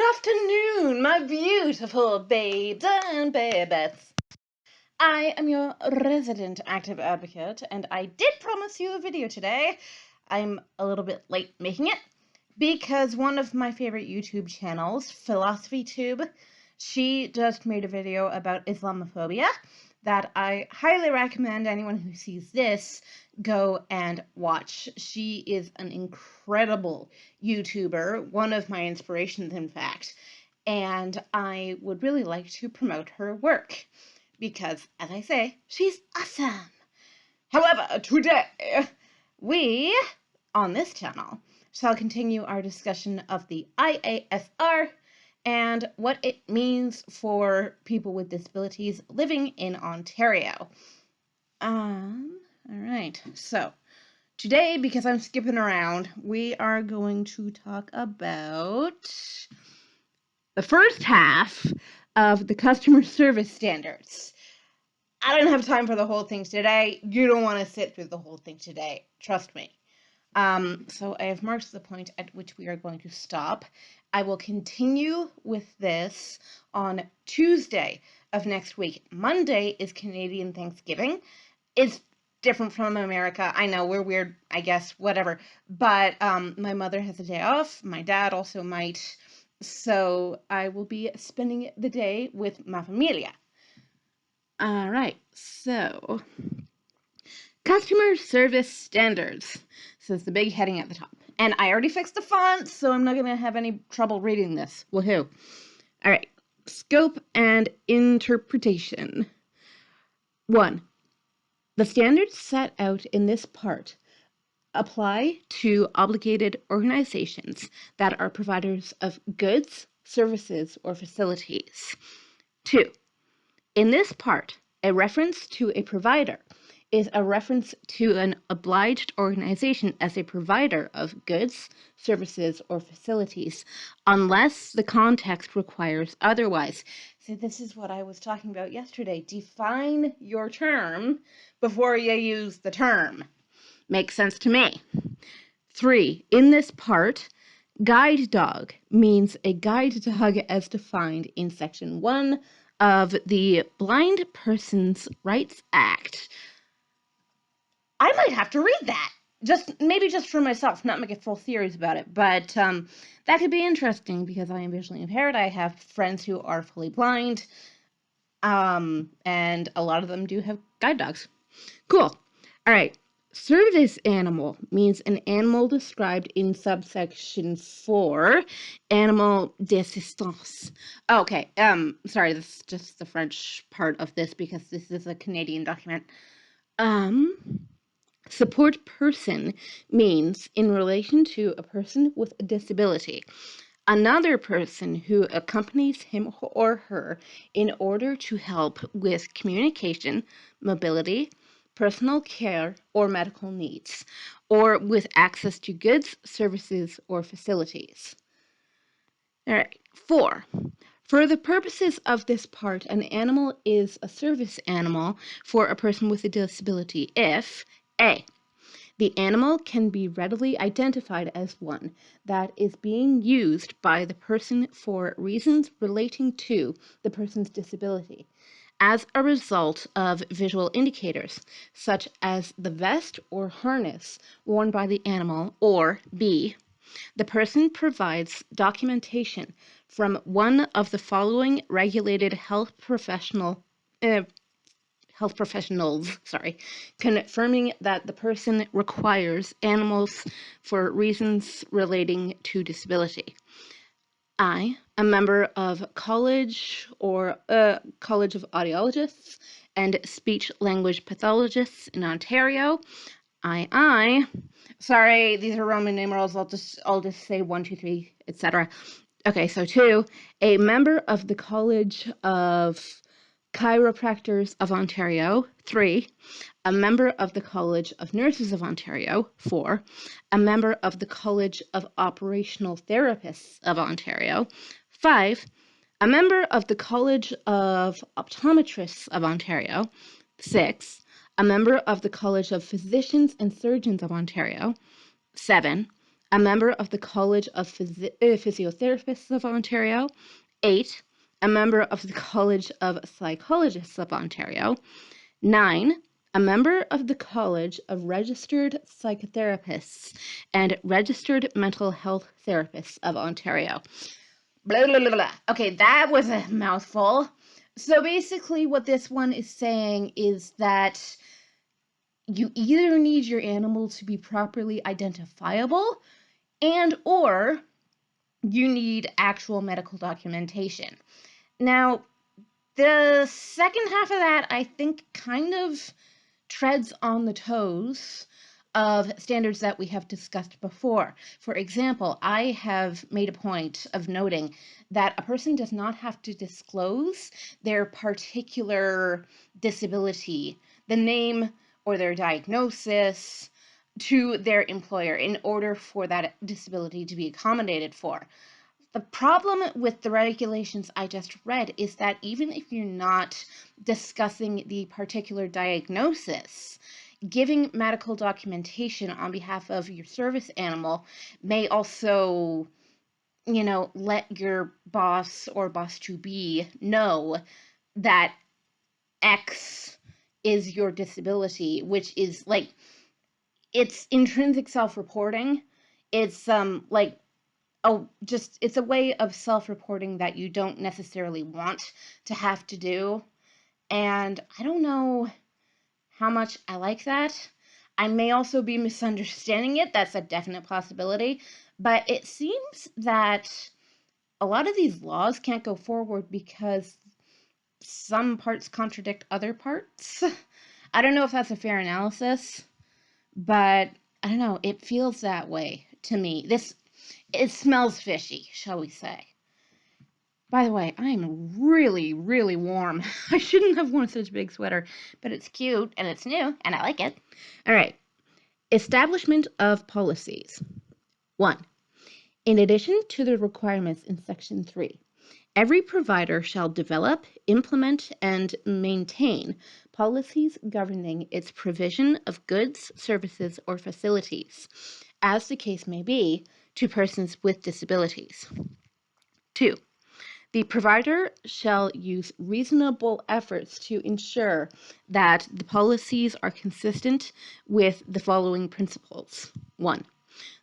Good afternoon, my beautiful babes and babettes. I am your resident active advocate, and I did promise you a video today. I'm a little bit late making it because one of my favorite YouTube channels, PhilosophyTube, she just made a video about Islamophobia that I highly recommend anyone who sees this go and watch. She is an incredible YouTuber, one of my inspirations, in fact, and I would really like to promote her work because, as I say, she's awesome. However, today we, on this channel, shall continue our discussion of the IASR and what it means for people with disabilities living in Ontario. Alright, so today, because I'm skipping around, we are going to talk about the first half of the customer service standards. I don't have time for the whole thing today. You don't want to sit through the whole thing today. Trust me. So I have marked the point at which we are going to stop. I will continue with this on Tuesday of next week. Monday is Canadian Thanksgiving. It's different from America. I know, we're weird, I guess, whatever. But my mother has a day off. My dad also might. So I will be spending the day with my familia. All right, so customer service standards, says the big heading at the top. And I already fixed the font, so I'm not going to have any trouble reading this. Woohoo. All right, scope and interpretation. 1. The standards set out in this part apply to obligated organizations that are providers of goods, services, or facilities. 2. In this part, a reference to a provider is a reference to an obliged organization as a provider of goods, services, or facilities, unless the context requires otherwise. So this is what I was talking about yesterday. Define your term before you use the term. Makes sense to me. 3. In this part, guide dog means a guide dog as defined in Section 1 of the Blind Persons Rights Act. I might have to read that. Maybe just for myself, not make a full series about it. But that could be interesting because I am visually impaired. I have friends who are fully blind. And a lot of them do have guide dogs. Cool. All right. Service animal means an animal described in subsection 4, animal d'assistance. Okay, sorry, this is just the French part of this because this is a Canadian document. Support person means in relation to a person with a disability. Another person who accompanies him or her in order to help with communication, mobility, personal care, or medical needs, or with access to goods, services, or facilities. All right, 4. For the purposes of this part, an animal is a service animal for a person with a disability if A. The animal can be readily identified as one that is being used by the person for reasons relating to the person's disability, as a result of visual indicators, such as the vest or harness worn by the animal, or B. The person provides documentation from one of the following regulated health professionals, confirming that the person requires animals for reasons relating to disability. I, a member of College or College of Audiologists and Speech Language Pathologists in Ontario. Sorry, these are Roman numerals. I'll just say 1, 2, 3, etc. Okay, so 2, a member of the College of Chiropractors of Ontario. 3, a member of the College of Nurses of Ontario. 4, a member of the College of Operational Therapists of Ontario. 5, a member of the College of Optometrists of Ontario. 6, a member of the College of Physicians and Surgeons of Ontario. 7, a member of the College of Physiotherapists of Ontario. 8, a member of the College of Psychologists of Ontario. 9, a member of the College of Registered Psychotherapists and Registered Mental Health Therapists of Ontario. Blah, blah, blah, blah. Okay, that was a mouthful. So basically what this one is saying is that you either need your animal to be properly identifiable and or you need actual medical documentation. Now, the second half of that, I think, kind of treads on the toes of standards that we have discussed before. For example, I have made a point of noting that a person does not have to disclose their particular disability, the name or their diagnosis, to their employer in order for that disability to be accommodated for. The problem with the regulations I just read is that even if you're not discussing the particular diagnosis, giving medical documentation on behalf of your service animal may also, let your boss or boss to be know that X is your disability, which is like, it's intrinsic self-reporting. It's it's a way of self-reporting that you don't necessarily want to have to do. And I don't know how much I like that. I may also be misunderstanding it. That's a definite possibility. But it seems that a lot of these laws can't go forward because some parts contradict other parts. I don't know if that's a fair analysis, but I don't know. It feels that way to me. It smells fishy, shall we say. By the way, I'm really, really warm. I shouldn't have worn such a big sweater, but it's cute and it's new and I like it. All right. Establishment of policies. 1. In addition to the requirements in Section 3, every provider shall develop, implement, and maintain policies governing its provision of goods, services, or facilities, as the case may be, to persons with disabilities. 2. The provider shall use reasonable efforts to ensure that the policies are consistent with the following principles. 1.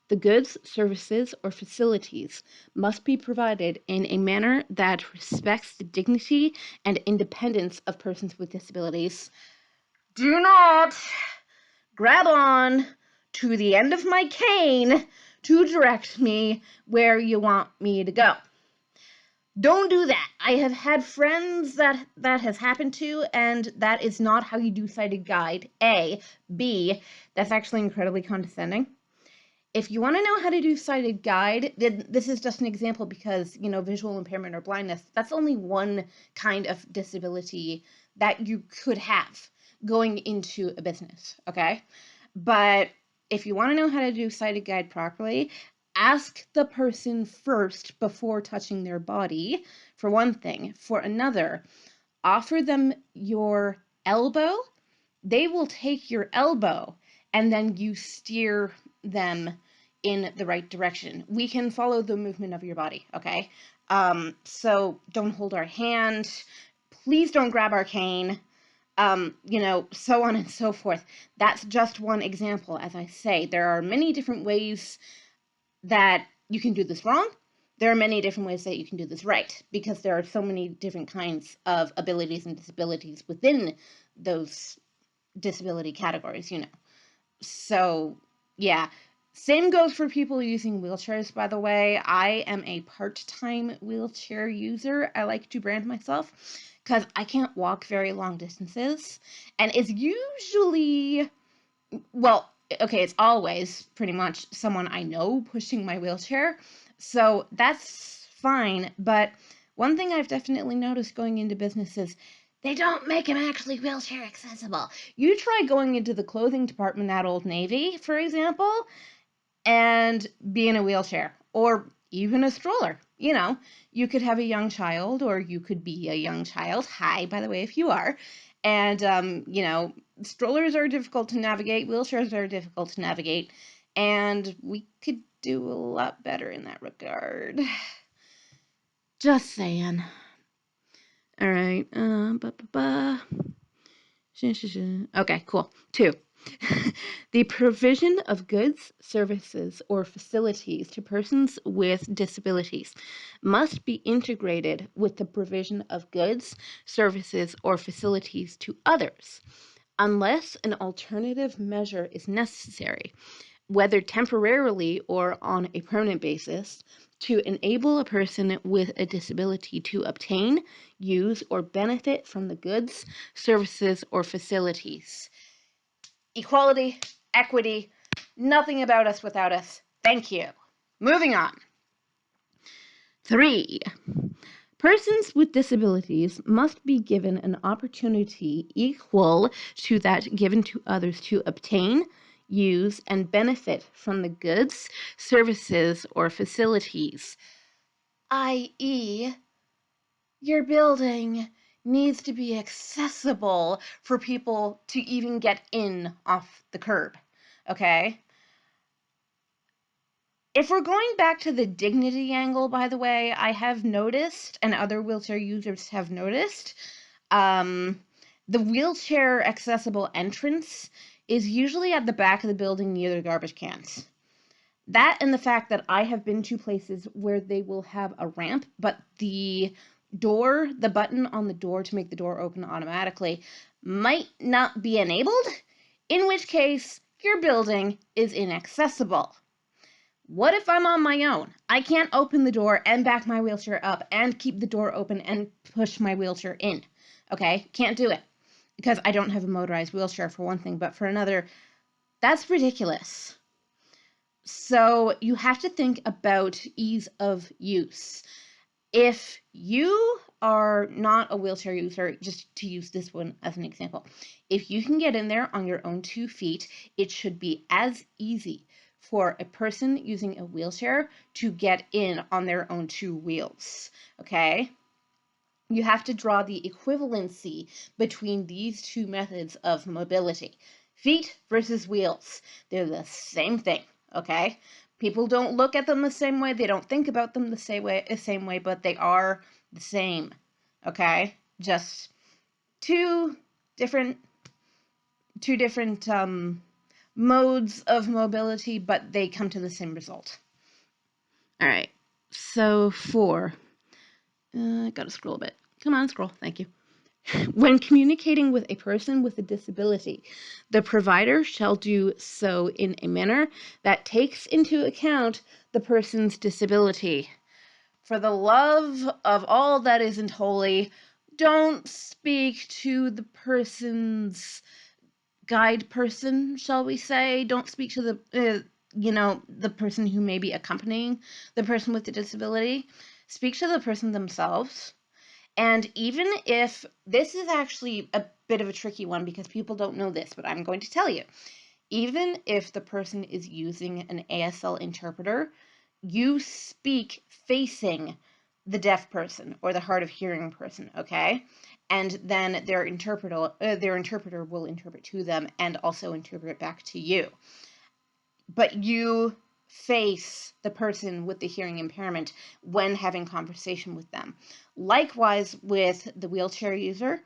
The goods, services, or facilities must be provided in a manner that respects the dignity and independence of persons with disabilities. Do not grab on to the end of my cane to direct me where you want me to go. Don't do that. I have had friends that has happened to, and that is not how you do sighted guide, A. B, that's actually incredibly condescending. If you want to know how to do sighted guide, then this is just an example because, visual impairment or blindness, that's only one kind of disability that you could have going into a business, okay? But if you want to know how to do sighted guide properly, ask the person first before touching their body, for one thing. For another, offer them your elbow. They will take your elbow, and then you steer them in the right direction. We can follow the movement of your body, okay? So don't hold our hand. Please don't grab our cane. So on and so forth. That's just one example. As I say, there are many different ways that you can do this wrong. There are many different ways that you can do this right, because there are so many different kinds of abilities and disabilities within those disability categories, So, yeah. Same goes for people using wheelchairs, by the way. I am a part-time wheelchair user. I like to brand myself because I can't walk very long distances. And it's usually, it's always pretty much someone I know pushing my wheelchair. So that's fine. But one thing I've definitely noticed going into businesses, they don't make them actually wheelchair accessible. You try going into the clothing department at Old Navy, for example, and be in a wheelchair or even a stroller. You could have a young child or you could be a young child. Hi, by the way, if you are. And, strollers are difficult to navigate. Wheelchairs are difficult to navigate. And we could do a lot better in that regard. Just saying. All right. Okay, cool. 2. The provision of goods, services, or facilities to persons with disabilities must be integrated with the provision of goods, services, or facilities to others, unless an alternative measure is necessary, whether temporarily or on a permanent basis, to enable a person with a disability to obtain, use, or benefit from the goods, services, or facilities. Equality, equity, nothing about us without us. Thank you. Moving on. 3. Persons with disabilities must be given an opportunity equal to that given to others to obtain, use, and benefit from the goods, services, or facilities, i.e., your building needs to be accessible for people to even get in off the curb, okay? If we're going back to the dignity angle, by the way, I have noticed, and other wheelchair users have noticed, the wheelchair accessible entrance is usually at the back of the building near the garbage cans. That and the fact that I have been to places where they will have a ramp, but the button on the door to make the door open automatically might not be enabled, in which case your building is inaccessible. What if I'm on my own? I can't open the door and back my wheelchair up and keep the door open and push my wheelchair in. Okay? Can't do it. Because I don't have a motorized wheelchair, for one thing, but for another, that's ridiculous. So you have to think about ease of use. If you are not a wheelchair user, just to use this one as an example, if you can get in there on your own 2 feet, it should be as easy for a person using a wheelchair to get in on their own 2 wheels, okay? You have to draw the equivalency between these 2 methods of mobility. Feet versus wheels. They're the same thing, okay? People don't look at them the same way. They don't think about them the same way, but they are the same, okay? Just two different modes of mobility, but they come to the same result. All right, so 4. I gotta scroll a bit. Come on, scroll. Thank you. When communicating with a person with a disability, the provider shall do so in a manner that takes into account the person's disability. For the love of all that isn't holy, don't speak to the person's guide person, shall we say. Don't speak to the person who may be accompanying the person with the disability. Speak to the person themselves. And even if this is actually a bit of a tricky one because people don't know this, but I'm going to tell you, even if the person is using an ASL interpreter, you speak facing the deaf person or the hard of hearing person, okay? And then their interpreter will interpret to them and also interpret back to you. But you face the person with the hearing impairment when having conversation with them. Likewise with the wheelchair user.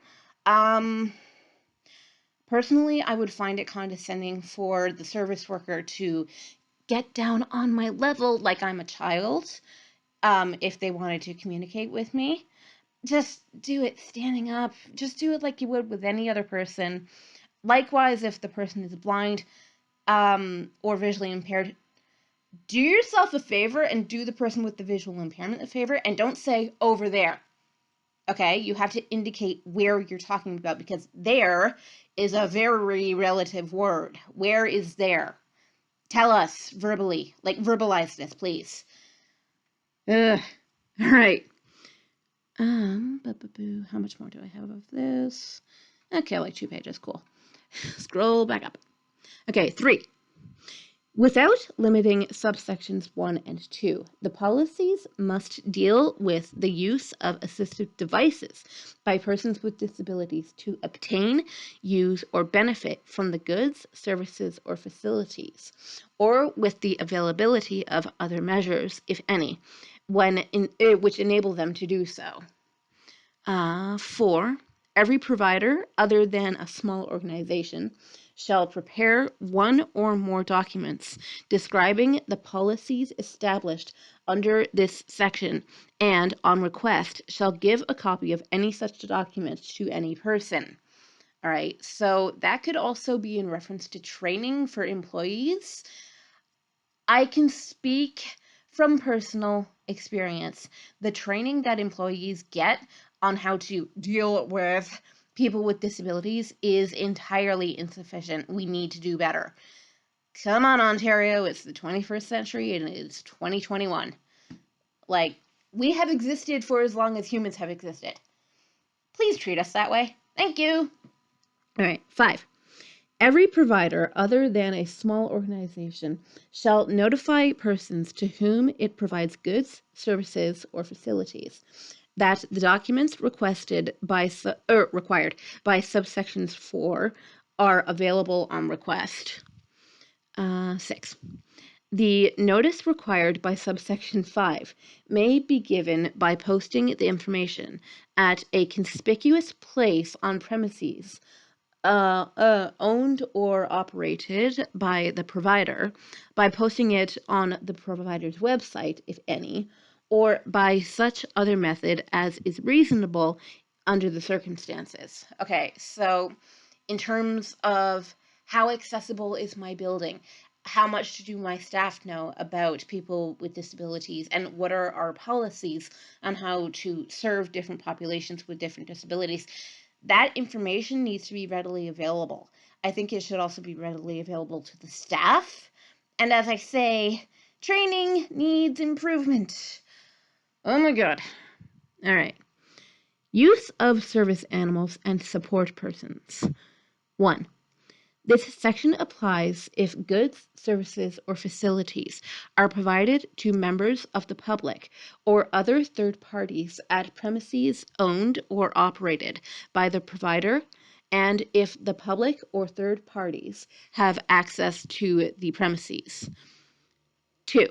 Personally, I would find it condescending for the service worker to get down on my level like I'm a child, if they wanted to communicate with me. Just do it standing up. Just do it like you would with any other person. Likewise, if the person is blind or visually impaired, do yourself a favor and do the person with the visual impairment a favor, and don't say over there. Okay, you have to indicate where you're talking about, because there is a very relative word. Where is there? Tell us verbally, like verbalize this, please. Ugh. All right. How much more do I have of this? Okay, like 2 pages, cool. Scroll back up. Okay, 3. Without limiting subsections 1 and 2, the policies must deal with the use of assistive devices by persons with disabilities to obtain, use, or benefit from the goods, services, or facilities, or with the availability of other measures, if any, which enable them to do so. 4. Every provider, other than a small organization, shall prepare one or more documents describing the policies established under this section, and, on request, shall give a copy of any such document to any person. All right, so that could also be in reference to training for employees. I can speak from personal experience. The training that employees get on how to deal with people with disabilities is entirely insufficient. We need to do better. Come on, Ontario, it's the 21st century and it's 2021. Like, we have existed for as long as humans have existed. Please treat us that way. Thank you. All right, 5. Every provider, other than a small organization, shall notify persons to whom it provides goods, services, or facilities that the documents required by subsections 4 are available on request. 6. The notice required by subsection 5 may be given by posting the information at a conspicuous place on premises owned or operated by the provider, by posting it on the provider's website, if any, or by such other method as is reasonable under the circumstances. Okay, so in terms of how accessible is my building, how much do my staff know about people with disabilities, and what are our policies on how to serve different populations with different disabilities, that information needs to be readily available. I think it should also be readily available to the staff. And as I say, training needs improvement. Oh my god. All right. Use of service animals and support persons. 1. This section applies if goods, services, or facilities are provided to members of the public or other third parties at premises owned or operated by the provider, and if the public or third parties have access to the premises. 2.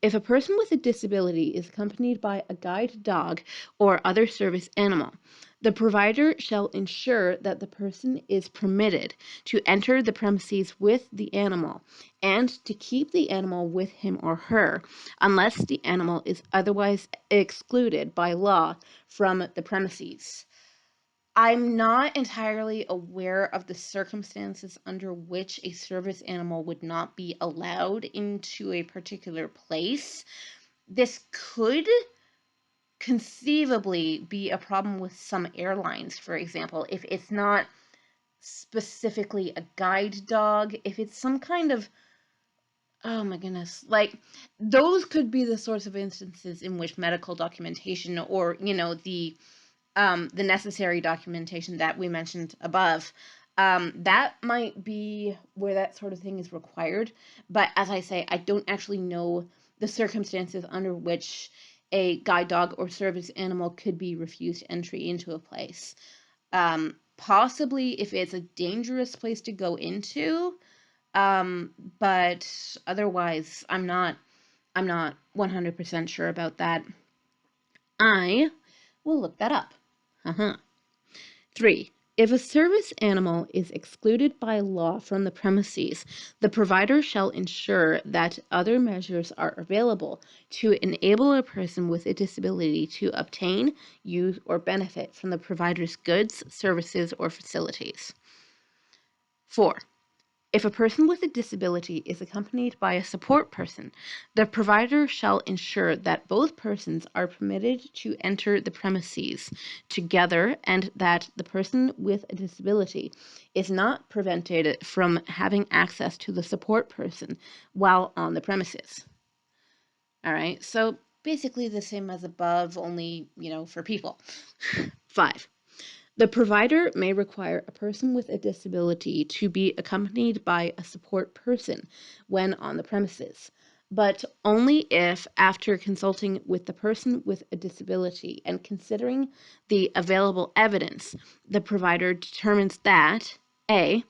If a person with a disability is accompanied by a guide dog or other service animal, the provider shall ensure that the person is permitted to enter the premises with the animal and to keep the animal with him or her unless the animal is otherwise excluded by law from the premises. I'm not entirely aware of the circumstances under which a service animal would not be allowed into a particular place. This could conceivably be a problem with some airlines, for example, if it's not specifically a guide dog, if it's some kind of, oh my goodness, like those could be the sorts of instances in which medical documentation or, the necessary documentation that we mentioned above, that might be where that sort of thing is required. But as I say, I don't actually know the circumstances under which a guide dog or service animal could be refused entry into a place. Possibly if it's a dangerous place to go into, but otherwise I'm not 100% sure about that. I will look that up. 3. If a service animal is excluded by law from the premises, the provider shall ensure that other measures are available to enable a person with a disability to obtain, use, or benefit from the provider's goods, services, or facilities. 4. If a person with a disability is accompanied by a support person, the provider shall ensure that both persons are permitted to enter the premises together and that the person with a disability is not prevented from having access to the support person while on the premises. All right, so basically the same as above, only, for people. 5. The provider may require a person with a disability to be accompanied by a support person when on the premises, but only if, after consulting with the person with a disability and considering the available evidence, the provider determines that A,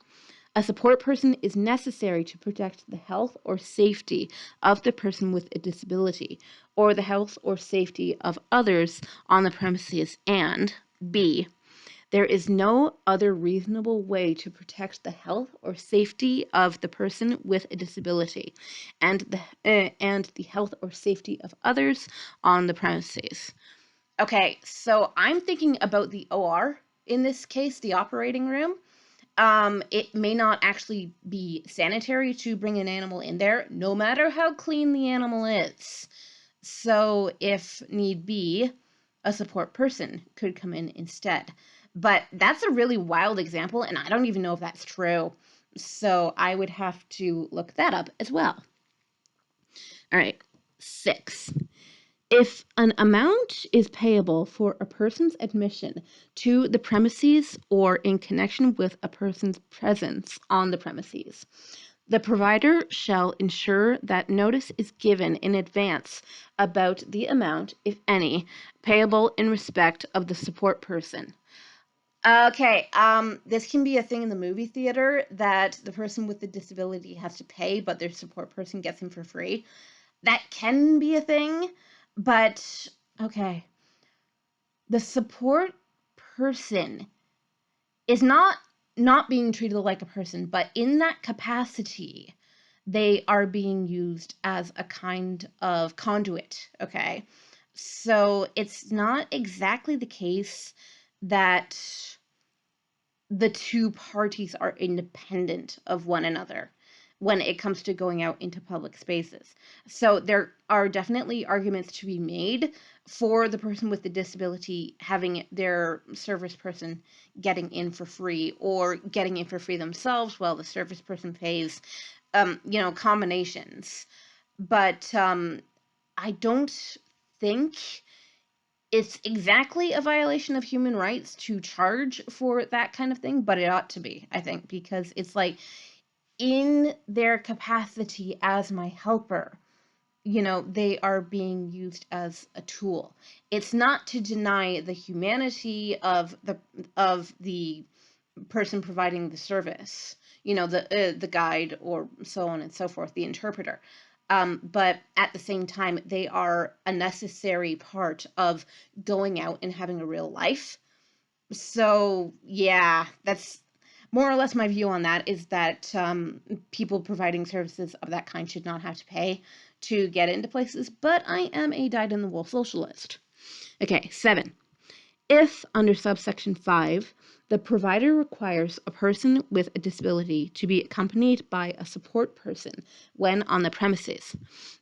a support person is necessary to protect the health or safety of the person with a disability or the health or safety of others on the premises, and B, there is no other reasonable way to protect the health or safety of the person with a disability and the health or safety of others on the premises. Okay, so I'm thinking about the OR in this case, the operating room. It may not actually be sanitary to bring an animal in there, no matter how clean the animal is. So, if need be, a support person could come in instead. But that's a really wild example, and I don't even know if that's true. So, I would have to look that up as well. All right, 6. If an amount is payable for a person's admission to the premises or in connection with a person's presence on the premises, the provider shall ensure that notice is given in advance about the amount, if any, payable in respect of the support person. Okay, this can be a thing in the movie theater that the person with the disability has to pay, but their support person gets him for free. That can be a thing, but okay. The support person is not being treated like a person, but in that capacity, they are being used as a kind of conduit, okay? So it's not exactly the case that the two parties are independent of one another when it comes to going out into public spaces. So there are definitely arguments to be made for the person with the disability having their service person getting in for free or getting in for free themselves while the service person pays, combinations. But I don't think it's exactly a violation of human rights to charge for that kind of thing, but it ought to be, I think, because it's like in their capacity as my helper, they are being used as a tool. It's not to deny the humanity of the person providing the service, the guide or so on and so forth, the interpreter. But at the same time, they are a necessary part of going out and having a real life. So, yeah, that's more or less my view on that, is that people providing services of that kind should not have to pay to get into places, but I am a dyed-in-the-wool socialist. Okay, 7. If, under subsection 5, the provider requires a person with a disability to be accompanied by a support person when on the premises,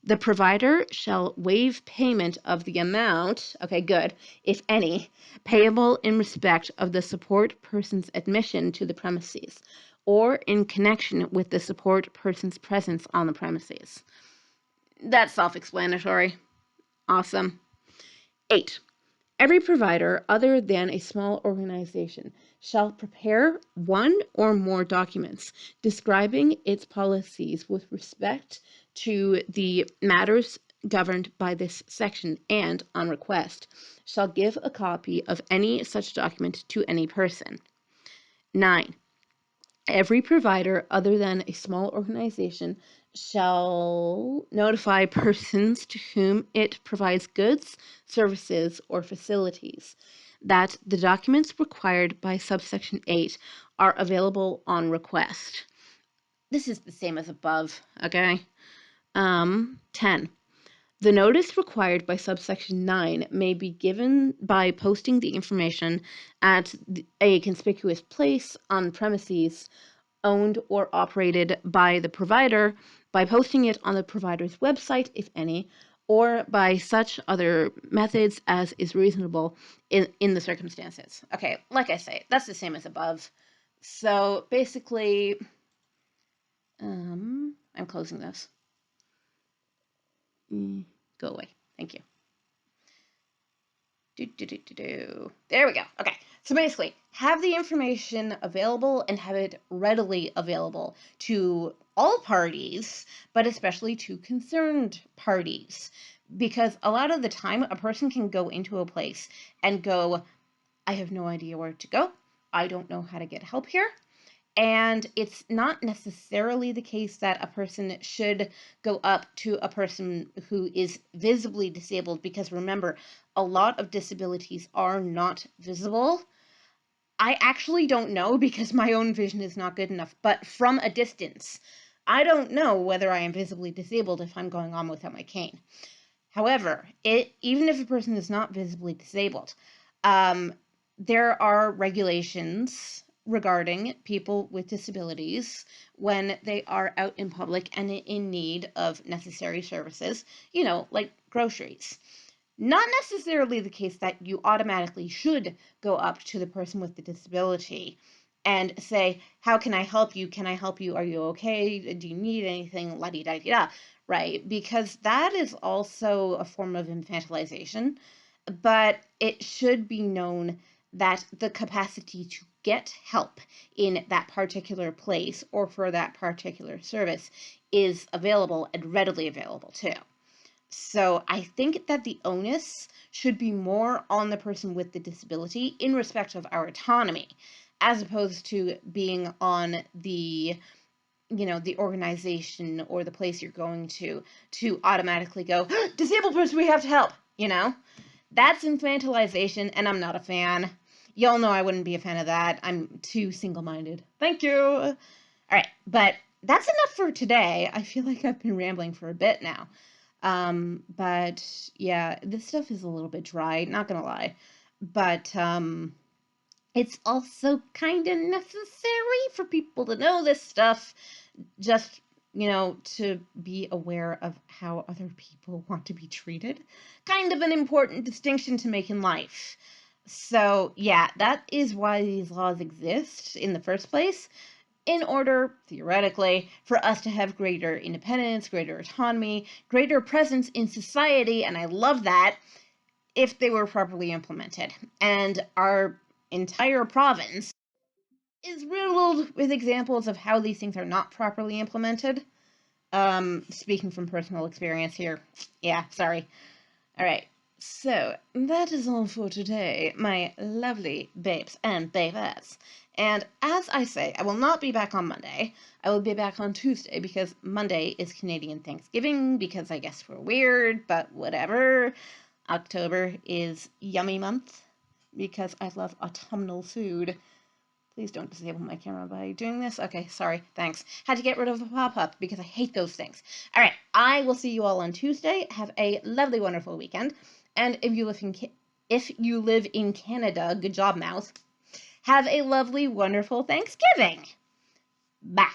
the provider shall waive payment of the amount, okay, good, if any, payable in respect of the support person's admission to the premises or in connection with the support person's presence on the premises. That's self-explanatory. Awesome. 8. Every provider other than a small organization shall prepare one or more documents describing its policies with respect to the matters governed by this section and, on request, shall give a copy of any such document to any person. 9. Every provider other than a small organization shall notify persons to whom it provides goods, services, or facilities that the documents required by subsection 8 are available on request. This is the same as above, okay? 10. The notice required by subsection 9 may be given by posting the information at a conspicuous place on premises owned or operated by the provider, by posting it on the provider's website, if any, or by such other methods as is reasonable in the circumstances. Okay, like I say, that's the same as above. So basically, I'm closing this. Go away. Thank you. There we go. Okay. So basically, have the information available and have it readily available to all parties, but especially to concerned parties. Because a lot of the time, a person can go into a place and go, I have no idea where to go. I don't know how to get help here. And it's not necessarily the case that a person should go up to a person who is visibly disabled, because remember, a lot of disabilities are not visible. I actually don't know because my own vision is not good enough, but from a distance, I don't know whether I am visibly disabled if I'm going on without my cane. However, even if a person is not visibly disabled, there are regulations regarding people with disabilities when they are out in public and in need of necessary services, like groceries. Not necessarily the case that you automatically should go up to the person with the disability and say, how can I help you? Can I help you? Are you okay? Do you need anything? La-di-da-di-da, right? Because that is also a form of infantilization, but it should be known that the capacity to get help in that particular place or for that particular service is available and readily available too. So I think that the onus should be more on the person with the disability in respect of our autonomy, as opposed to being on the organization or the place you're going to automatically go, disabled person, we have to help. That's infantilization, and I'm not a fan. Y'all know I wouldn't be a fan of that. I'm too single-minded. Thank you. All right, but that's enough for today. I feel like I've been rambling for a bit now. But yeah, this stuff is a little bit dry, not gonna lie. But it's also kind of necessary for people to know this stuff, just, to be aware of how other people want to be treated. Kind of an important distinction to make in life. So, yeah, that is why these laws exist in the first place, in order, theoretically, for us to have greater independence, greater autonomy, greater presence in society, and I love that, if they were properly implemented. And our entire province is riddled with examples of how these things are not properly implemented. Speaking from personal experience here. Yeah, sorry. All right. So, that is all for today, my lovely babes and babes. And as I say, I will not be back on Monday. I will be back on Tuesday because Monday is Canadian Thanksgiving, because I guess we're weird, but whatever. October is yummy month because I love autumnal food. Please don't disable my camera by doing this. Okay, sorry, thanks. Had to get rid of a pop-up because I hate those things. All right, I will see you all on Tuesday. Have a lovely, wonderful weekend. And if you live in Canada, good job, mouse. Have a lovely, wonderful Thanksgiving. Bye.